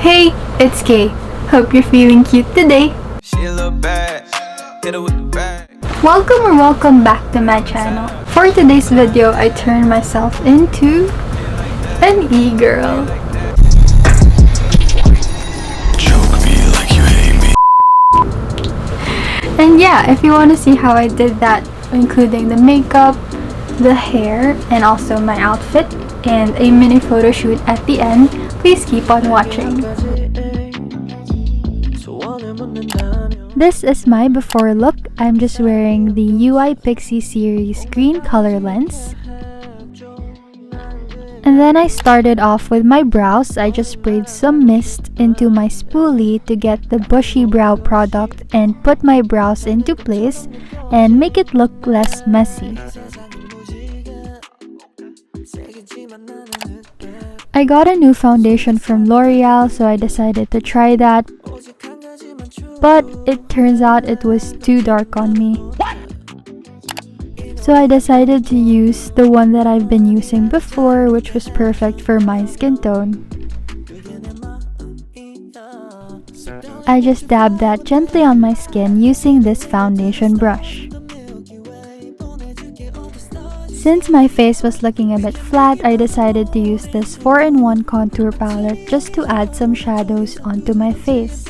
Hey, it's Kay. Hope you're feeling cute today. Welcome back to my channel. For today's video, I turned myself into an e-girl. And yeah, if you want to see how I did that, including the makeup, the hair, and also my outfit, and a mini photo shoot at the end, please keep on watching. This is my before look. I'm just wearing the UI Pixie series green color lens. And then I started off with my brows. I just sprayed some mist into my spoolie to get the bushy brow product and put my brows into place and make it look less messy. I got a new foundation from L'Oreal, so I decided to try that. But it turns out it was too dark on me. So I decided to use the one that I've been using before, which was perfect for my skin tone. I just dabbed that gently on my skin using this foundation brush. Since my face was looking a bit flat, I decided to use this 4-in-1 contour palette just to add some shadows onto my face.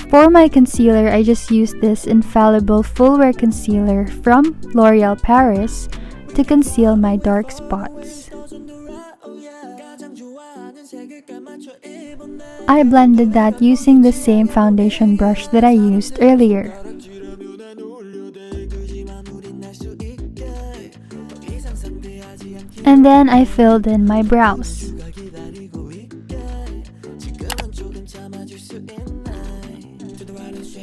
For my concealer, I just used this Infallible Full Wear Concealer from L'Oreal Paris to conceal my dark spots. I blended that using the same foundation brush that I used earlier. And then I filled in my brows.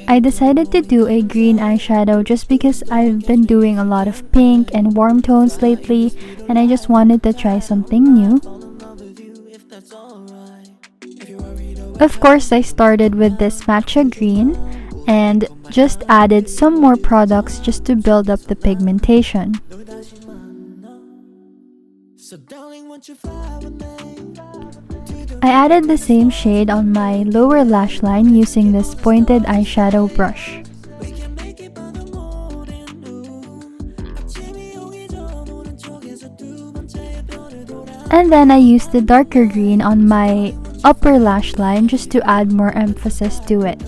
I decided to do a green eyeshadow just because I've been doing a lot of pink and warm tones lately, and I just wanted to try something new. Of course, I started with this matcha green and just added some more products just to build up the pigmentation. I added the same shade on my lower lash line using this pointed eyeshadow brush. And then I used the darker green on my upper lash line just to add more emphasis to it.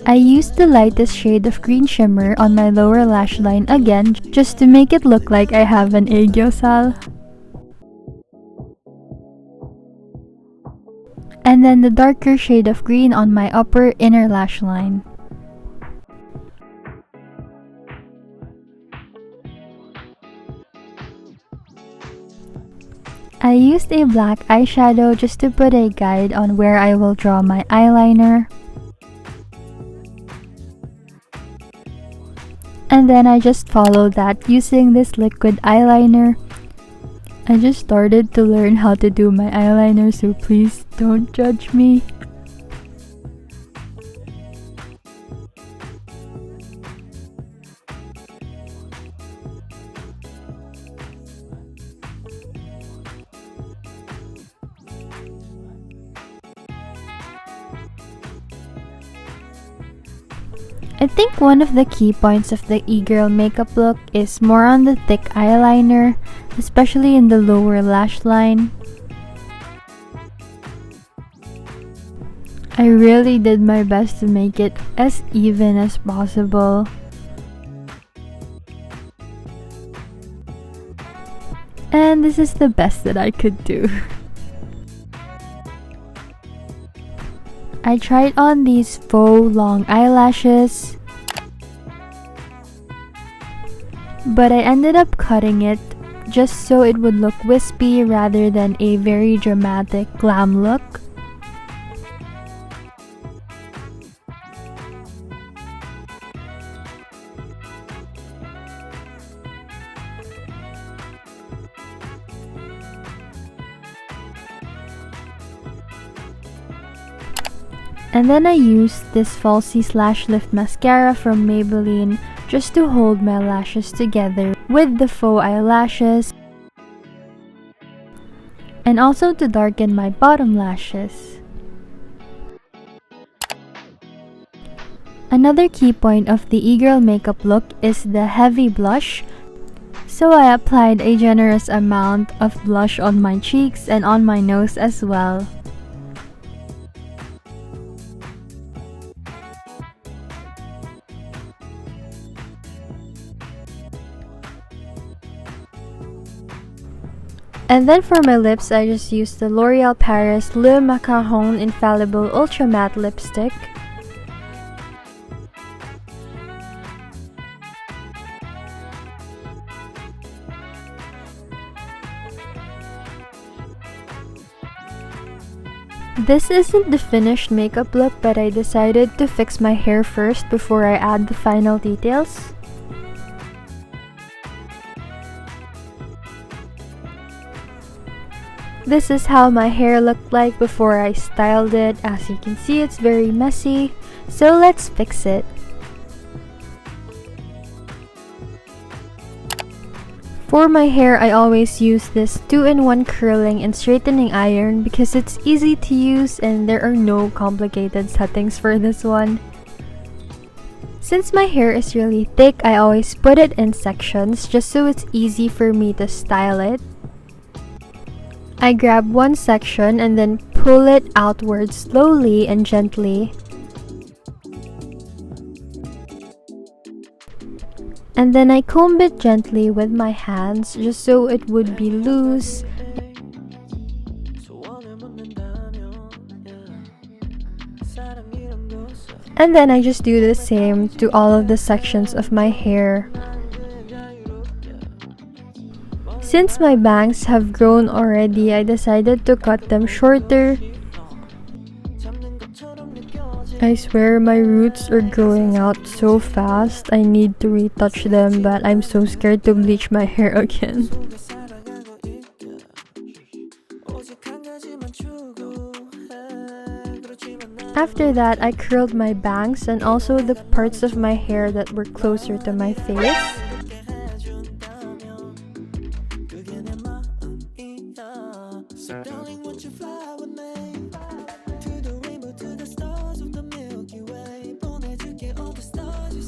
I used the lightest shade of green shimmer on my lower lash line again just to make it look like I have an aegyosal. And then the darker shade of green on my upper inner lash line. I used a black eyeshadow just to put a guide on where I will draw my eyeliner. And then I just followed that using this liquid eyeliner. I just started to learn how to do my eyeliner, so please don't judge me. I think one of the key points of the e-girl makeup look is more on the thick eyeliner, especially in the lower lash line. I really did my best to make it as even as possible. And this is the best that I could do. I tried on these faux long eyelashes, but I ended up cutting it just so it would look wispy rather than a very dramatic glam look. And then I used this Falsy Slash Lift Mascara from Maybelline just to hold my lashes together with the faux eyelashes and also to darken my bottom lashes. Another key point of the e-girl makeup look is the heavy blush. So I applied a generous amount of blush on my cheeks and on my nose as well. And then for my lips, I just used the L'Oreal Paris Le Macaron Infallible Ultra Matte Lipstick. This isn't the finished makeup look, but I decided to fix my hair first before I add the final details. This is how my hair looked like before I styled it. As you can see, it's very messy, so let's fix it. For my hair, I always use this 2-in-1 curling and straightening iron because it's easy to use and there are no complicated settings for this one. Since my hair is really thick, I always put it in sections just so it's easy for me to style it. I grab one section and then pull it outwards slowly and gently. And then I comb it gently with my hands just so it would be loose. And then I just do the same to all of the sections of my hair. Since my bangs have grown already, I decided to cut them shorter. I swear my roots are growing out so fast. I need to retouch them, but I'm so scared to bleach my hair again. After that, I curled my bangs and also the parts of my hair that were closer to my face.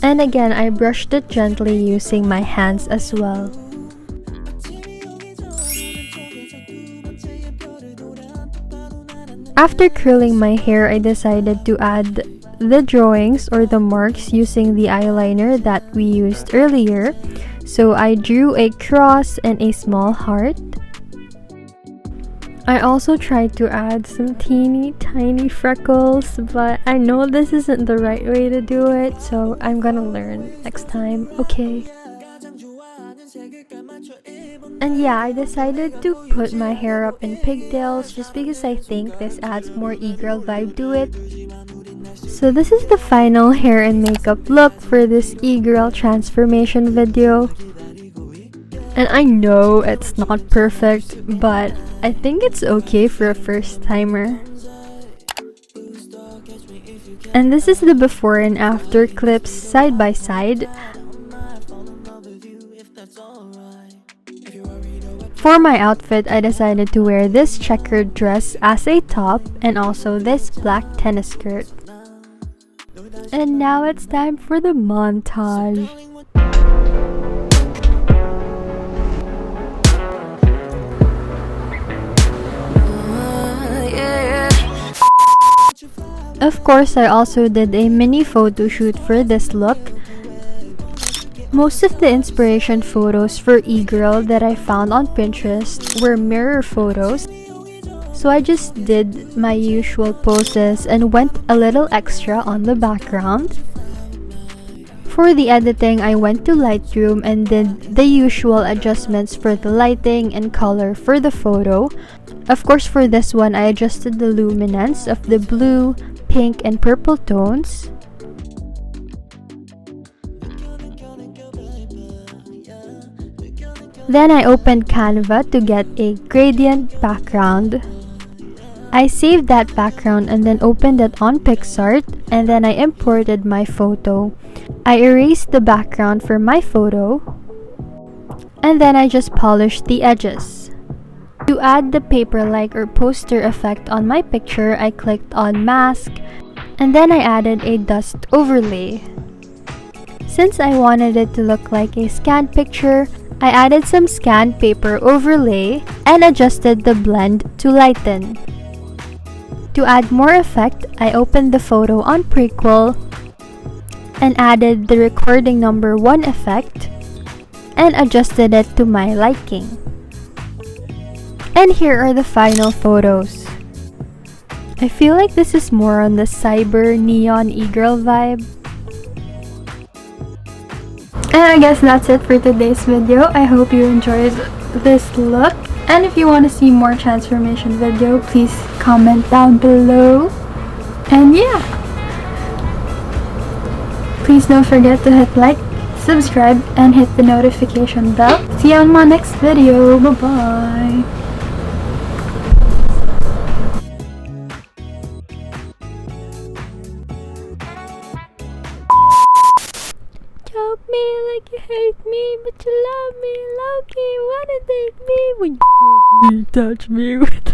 And again, I brushed it gently using my hands as well. After curling my hair, I decided to add the drawings or the marks using the eyeliner that we used earlier. So I drew a cross and a small heart. I also tried to add some teeny tiny freckles, but I know this isn't the right way to do it, so I'm gonna learn next time, okay? And yeah, I decided to put my hair up in pigtails just because I think this adds more e-girl vibe to it. So this is the final hair and makeup look for this e-girl transformation video. And I know it's not perfect, but I think it's okay for a first timer. And this is the before and after clips side by side. For my outfit, I decided to wear this checkered dress as a top and also this black tennis skirt. And now it's time for the montage. Of course, I also did a mini photo shoot for this look. Most of the inspiration photos for e-girl that I found on Pinterest were mirror photos. So I just did my usual poses and went a little extra on the background. For the editing, I went to Lightroom and did the usual adjustments for the lighting and color for the photo. Of course, for this one, I adjusted the luminance of the blue, pink, and purple tones. Then I opened Canva to get a gradient background. I saved that background and then opened it on PixArt, and then I imported my photo. I erased the background for my photo, and then I just polished the edges. To add the paper-like or poster effect on my picture, I clicked on Mask, and then I added a dust overlay. Since I wanted it to look like a scanned picture, I added some scanned paper overlay and adjusted the blend to lighten. To add more effect, I opened the photo on Prequel and added the recording number 1 effect and adjusted it to my liking. And here are the final photos. I feel like this is more on the cyber neon e-girl vibe. And I guess that's it for today's video. I hope you enjoyed this look. And if you want to see more transformation video, please comment down below. And yeah, please don't forget to hit like, subscribe, and hit the notification bell. See you on my next video. Bye bye. Choke me like you hate me, but you love me, low-key, wanna take me when you touch me with